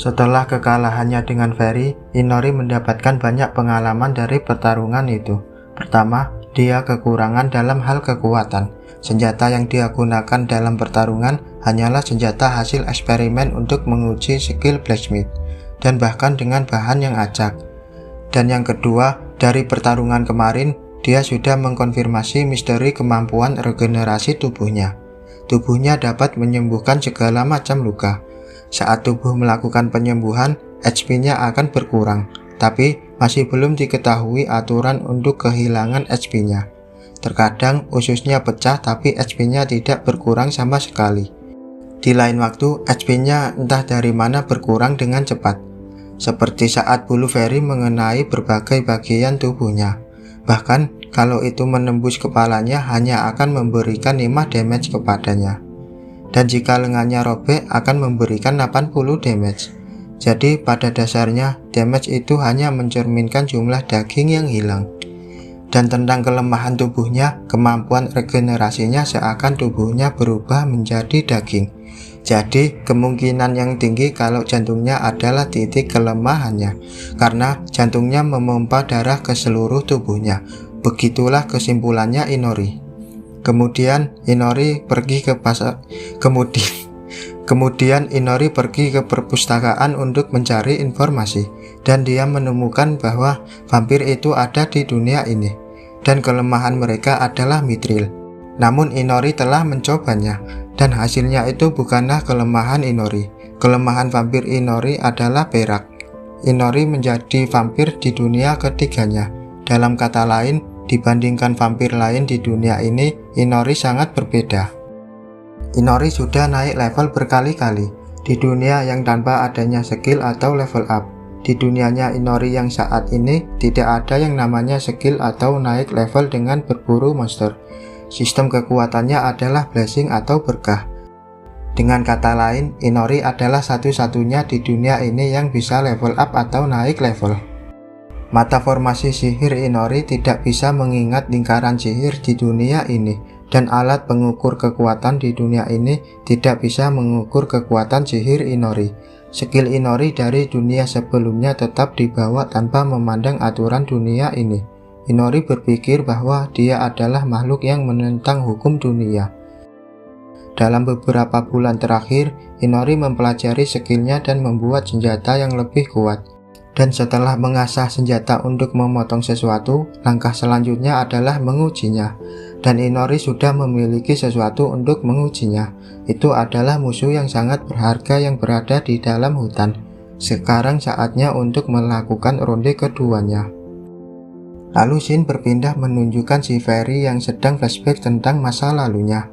Setelah kekalahannya dengan Fairy, Inori mendapatkan banyak pengalaman dari pertarungan itu. Pertama, dia kekurangan dalam hal kekuatan. Senjata yang dia gunakan dalam pertarungan hanyalah senjata hasil eksperimen untuk menguji skill blacksmith, dan bahkan dengan bahan yang acak. Dan yang kedua, dari pertarungan kemarin, dia sudah mengkonfirmasi misteri kemampuan regenerasi tubuhnya. Tubuhnya dapat menyembuhkan segala macam luka. Saat tubuh melakukan penyembuhan, HP-nya akan berkurang, tapi masih belum diketahui aturan untuk kehilangan HP-nya. Terkadang ususnya pecah tapi HP-nya tidak berkurang sama sekali. Di lain waktu, HP-nya entah dari mana berkurang dengan cepat, seperti saat bulu Fairy mengenai berbagai bagian tubuhnya. Bahkan, kalau itu menembus kepalanya hanya akan memberikan 5 damage kepadanya. Dan jika lengannya robek akan memberikan 80 damage. Jadi pada dasarnya damage itu hanya mencerminkan jumlah daging yang hilang. Dan tentang kelemahan tubuhnya, kemampuan regenerasinya seakan tubuhnya berubah menjadi daging. Jadi kemungkinan yang tinggi kalau jantungnya adalah titik kelemahannya, karena jantungnya memompa darah ke seluruh tubuhnya. Begitulah kesimpulannya Inori. Kemudian Inori pergi ke perpustakaan untuk mencari informasi, dan dia menemukan bahwa vampir itu ada di dunia ini, dan kelemahan mereka adalah mithril. Namun Inori telah mencobanya, dan hasilnya itu bukanlah kelemahan Inori. Kelemahan vampir Inori adalah perak. Inori menjadi vampir di dunia ketiganya. Dalam kata lain, dibandingkan vampir lain di dunia ini, Inori sangat berbeda. Inori sudah naik level berkali-kali di dunia yang tanpa adanya skill atau level up. Di dunianya Inori yang saat ini tidak ada yang namanya skill atau naik level dengan berburu monster. Sistem kekuatannya adalah blessing atau berkah. Dengan kata lain, Inori adalah satu-satunya di dunia ini yang bisa level up atau naik level. Mata formasi sihir Inori tidak bisa mengingat lingkaran sihir di dunia ini, dan alat pengukur kekuatan di dunia ini tidak bisa mengukur kekuatan sihir Inori. Skill Inori dari dunia sebelumnya tetap dibawa tanpa memandang aturan dunia ini. Inori berpikir bahwa dia adalah makhluk yang menentang hukum dunia. Dalam beberapa bulan terakhir, Inori mempelajari skillnya dan membuat senjata yang lebih kuat. Dan setelah mengasah senjata untuk memotong sesuatu, langkah selanjutnya adalah mengujinya. Dan Inori sudah memiliki sesuatu untuk mengujinya. Itu adalah musuh yang sangat berharga yang berada di dalam hutan. Sekarang saatnya untuk melakukan ronde keduanya. Lalu Shin berpindah menunjukkan si Fairy yang sedang flashback tentang masa lalunya.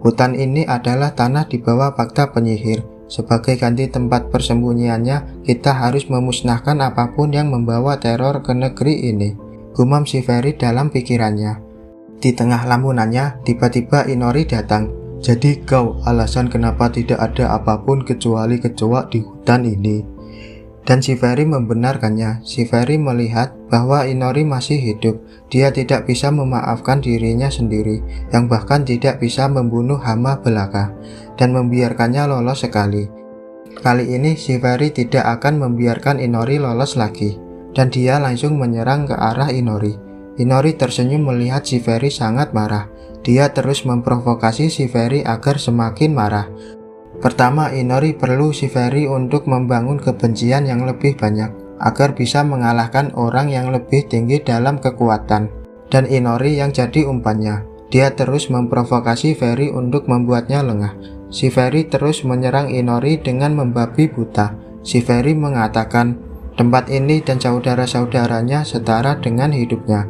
Hutan ini adalah tanah di bawah fakta penyihir. Sebagai ganti tempat persembunyiannya, kita harus memusnahkan apapun yang membawa teror ke negeri ini, gumam si Fairy dalam pikirannya. Di tengah lamunannya, tiba-tiba Inori datang. Jadi kau alasan kenapa tidak ada apapun kecuali kecoa di hutan ini? Dan si Fairy membenarkannya. Si Fairy melihat bahwa Inori masih hidup. Dia tidak bisa memaafkan dirinya sendiri, yang bahkan tidak bisa membunuh hama belaka, dan membiarkannya lolos sekali. Kali ini si Fairy tidak akan membiarkan Inori lolos lagi, dan dia langsung menyerang ke arah Inori. Inori tersenyum melihat si Fairy sangat marah. Dia terus memprovokasi si Fairy agar semakin marah. Pertama, Inori perlu si Fairy untuk membangun kebencian yang lebih banyak, agar bisa mengalahkan orang yang lebih tinggi dalam kekuatan. Dan Inori yang jadi umpannya. Dia terus memprovokasi Fairy untuk membuatnya lengah. Si Fairy terus menyerang Inori dengan membabi buta. Si Fairy mengatakan, tempat ini dan saudara-saudaranya setara dengan hidupnya.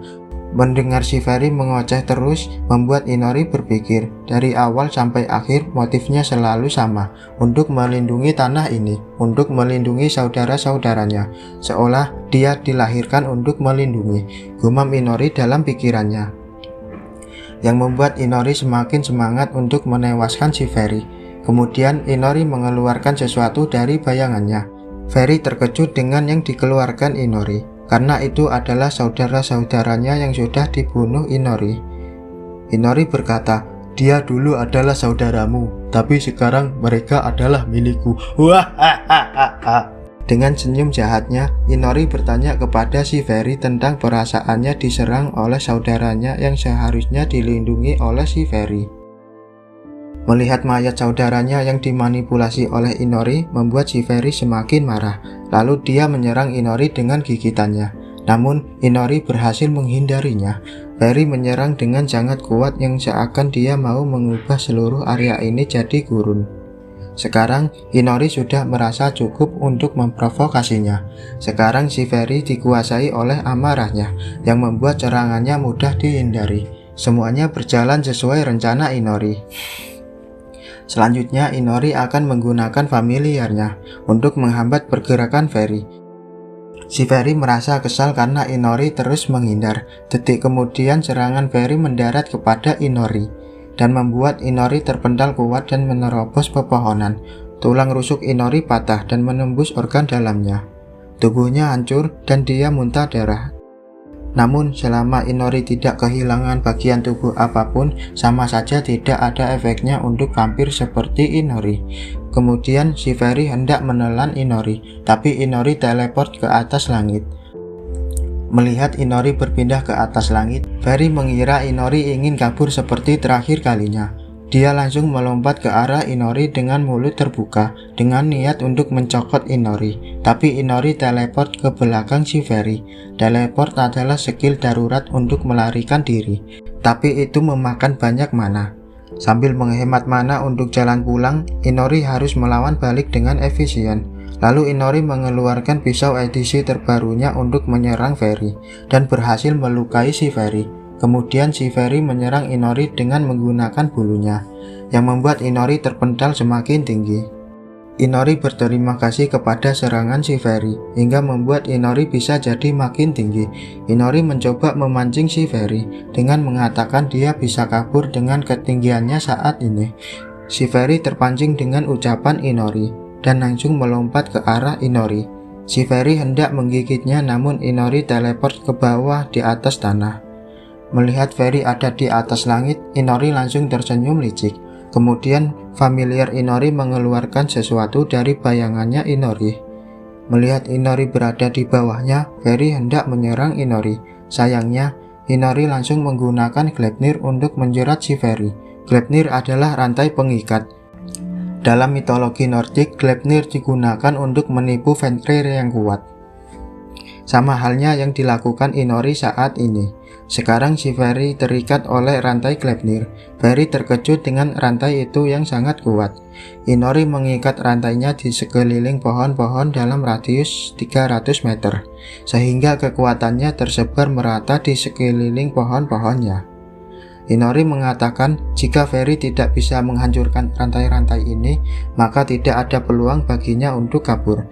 Mendengar si Fairy mengoceh terus membuat Inori berpikir, dari awal sampai akhir motifnya selalu sama, untuk melindungi tanah ini, untuk melindungi saudara-saudaranya, seolah dia dilahirkan untuk melindungi, gumam Inori dalam pikirannya. Yang membuat Inori semakin semangat untuk menewaskan si Fairy. Kemudian Inori mengeluarkan sesuatu dari bayangannya. Fairy terkejut dengan yang dikeluarkan Inori, karena itu adalah saudara-saudaranya yang sudah dibunuh Inori. Inori berkata, dia dulu adalah saudaramu, tapi sekarang mereka adalah milikku. Wah. Dengan senyum jahatnya, Inori bertanya kepada si Ferry tentang perasaannya diserang oleh saudaranya yang seharusnya dilindungi oleh si Ferry. Melihat mayat saudaranya yang dimanipulasi oleh Inori membuat si Ferry semakin marah. Lalu dia menyerang Inori dengan gigitannya. Namun Inori berhasil menghindarinya. Ferry menyerang dengan sangat kuat yang seakan dia mau mengubah seluruh area ini jadi gurun. Sekarang Inori sudah merasa cukup untuk memprovokasinya. Sekarang si Ferry dikuasai oleh amarahnya yang membuat serangannya mudah dihindari. Semuanya berjalan sesuai rencana Inori. Selanjutnya Inori akan menggunakan familiarnya untuk menghambat pergerakan Ferry. Si Ferry merasa kesal karena Inori terus menghindar. Detik kemudian serangan Ferry mendarat kepada Inori dan membuat Inori terpental kuat dan menerobos pepohonan. Tulang rusuk Inori patah dan menembus organ dalamnya. Tubuhnya hancur dan dia muntah darah. Namun selama Inori tidak kehilangan bagian tubuh apapun, sama saja tidak ada efeknya untuk vampir seperti Inori. Kemudian si Ferry hendak menelan Inori, tapi Inori teleport ke atas langit. Melihat Inori berpindah ke atas langit, Ferry mengira Inori ingin kabur seperti terakhir kalinya. Dia langsung melompat ke arah Inori dengan mulut terbuka, dengan niat untuk mencokot Inori. Tapi Inori teleport ke belakang si Ferry. Teleport adalah skill darurat untuk melarikan diri, tapi itu memakan banyak mana. Sambil menghemat mana untuk jalan pulang, Inori harus melawan balik dengan efisien. Lalu Inori mengeluarkan pisau edisi terbarunya untuk menyerang Ferry dan berhasil melukai si Ferry. Kemudian si Ferry menyerang Inori dengan menggunakan bulunya, yang membuat Inori terpental semakin tinggi. Inori berterima kasih kepada serangan si Ferry, hingga membuat Inori bisa jadi makin tinggi. Inori mencoba memancing si Ferry dengan mengatakan dia bisa kabur dengan ketinggiannya saat ini. Si Ferry terpancing dengan ucapan Inori dan langsung melompat ke arah Inori. Si Ferry hendak menggigitnya, namun Inori teleport ke bawah di atas tanah. Melihat Ferry ada di atas langit, Inori langsung tersenyum licik. Kemudian familiar Inori mengeluarkan sesuatu dari bayangannya Inori. Melihat Inori berada di bawahnya, Ferry hendak menyerang Inori. Sayangnya, Inori langsung menggunakan Gleipnir untuk menjerat si Ferry. Gleipnir adalah rantai pengikat. Dalam mitologi Nordik, Gleipnir digunakan untuk menipu Fenrir yang kuat. Sama halnya yang dilakukan Inori saat ini. Sekarang si Ferry terikat oleh rantai Gleipnir. Ferry terkejut dengan rantai itu yang sangat kuat. Inori mengikat rantainya di sekeliling pohon-pohon dalam radius 300 meter, sehingga kekuatannya tersebar merata di sekeliling pohon-pohonnya. Inori mengatakan jika Ferry tidak bisa menghancurkan rantai-rantai ini, maka tidak ada peluang baginya untuk kabur.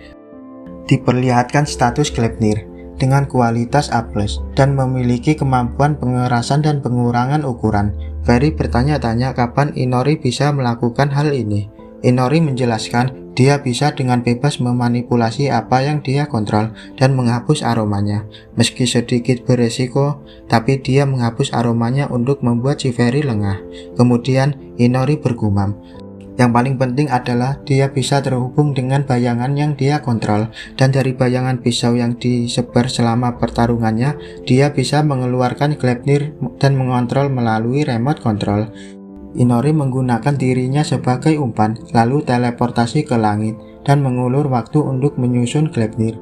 Diperlihatkan status Gleipnir dengan kualitas A+, dan memiliki kemampuan pengerasan dan pengurangan ukuran. Ferry bertanya-tanya kapan Inori bisa melakukan hal ini. Inori menjelaskan dia bisa dengan bebas memanipulasi apa yang dia kontrol dan menghapus aromanya. Meski sedikit beresiko, tapi dia menghapus aromanya untuk membuat si Ferry lengah. Kemudian Inori bergumam, yang paling penting adalah dia bisa terhubung dengan bayangan yang dia kontrol, dan dari bayangan pisau yang disebar selama pertarungannya, dia bisa mengeluarkan Gleipnir dan mengontrol melalui remote control. Inori menggunakan dirinya sebagai umpan, lalu teleportasi ke langit dan mengulur waktu untuk menyusun Gleipnir.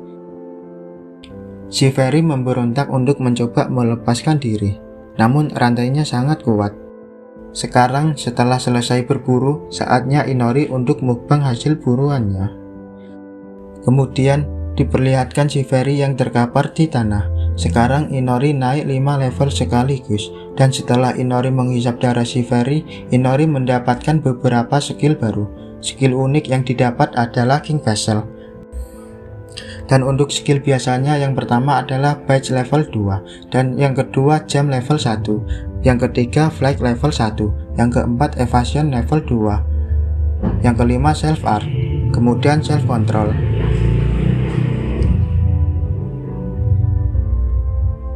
Si Ferry memberontak untuk mencoba melepaskan diri, namun rantainya sangat kuat. Sekarang setelah selesai berburu, saatnya Inori untuk mukbang hasil buruannya. Kemudian diperlihatkan si Ferry yang terkapar di tanah. Sekarang Inori naik 5 level sekaligus, dan setelah Inori menghisap darah si Ferry, Inori mendapatkan beberapa skill baru. Skill unik yang didapat adalah King Vessel. Dan untuk skill biasanya yang pertama adalah Badge level 2, dan yang kedua Jam level 1, yang ketiga Flight level 1, yang keempat Evasion level 2, yang kelima Self Art, kemudian Self Control,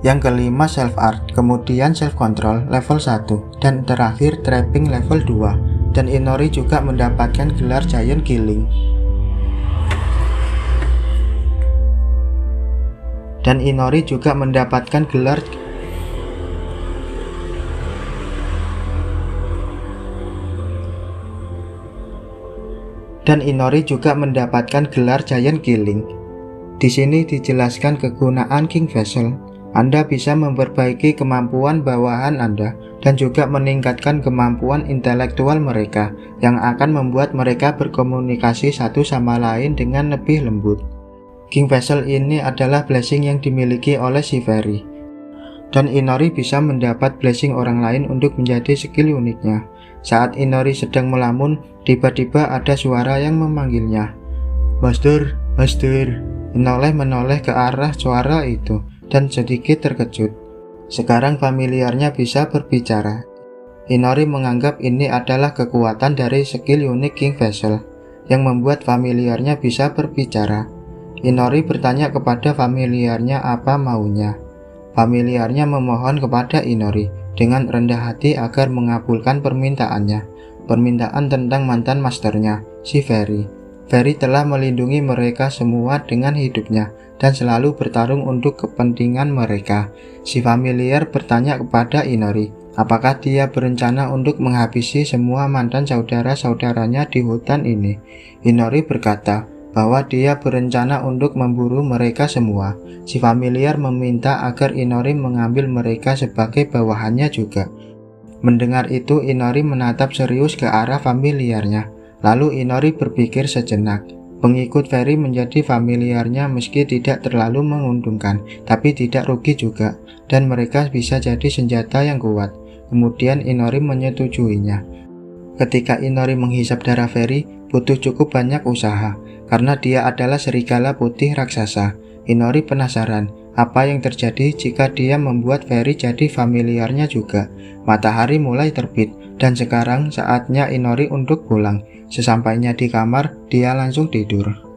yang kelima Self Art, kemudian Self Control level 1, dan terakhir Trapping level 2. Dan Inori juga mendapatkan gelar Giant Killing. Dan Inori juga mendapatkan gelar Giant Killing. Di sini dijelaskan kegunaan King Vessel. Anda bisa memperbaiki kemampuan bawahan Anda dan juga meningkatkan kemampuan intelektual mereka yang akan membuat mereka berkomunikasi satu sama lain dengan lebih lembut. King Vessel ini adalah blessing yang dimiliki oleh si Fairy. Dan Inori bisa mendapat blessing orang lain untuk menjadi skill uniknya. Saat Inori sedang melamun, tiba-tiba ada suara yang memanggilnya. Master, Master. Menoleh ke arah suara itu dan sedikit terkejut. Sekarang familiarnya bisa berbicara. Inori menganggap ini adalah kekuatan dari skill unik King Vessel yang membuat familiarnya bisa berbicara. Inori bertanya kepada familiarnya apa maunya. Familiarnya memohon kepada Inori dengan rendah hati agar mengabulkan permintaannya. Permintaan tentang mantan masternya, si Fairy. Fairy telah melindungi mereka semua dengan hidupnya dan selalu bertarung untuk kepentingan mereka. Si familiar bertanya kepada Inori, apakah dia berencana untuk menghabisi semua mantan saudara-saudaranya di hutan ini. Inori berkata bahwa dia berencana untuk memburu mereka semua. Si familiar meminta agar Inori mengambil mereka sebagai bawahannya juga. Mendengar itu, Inori menatap serius ke arah familiarnya. Lalu Inori berpikir sejenak. Pengikut Fairy menjadi familiarnya meski tidak terlalu menguntungkan, tapi tidak rugi juga, dan mereka bisa jadi senjata yang kuat. Kemudian Inori menyetujuinya. Ketika Inori menghisap darah Fairy, butuh cukup banyak usaha, karena dia adalah serigala putih raksasa. Inori penasaran, apa yang terjadi jika dia membuat Fairy jadi familiarnya juga. Matahari mulai terbit, dan sekarang saatnya Inori untuk pulang. Sesampainya di kamar, dia langsung tidur.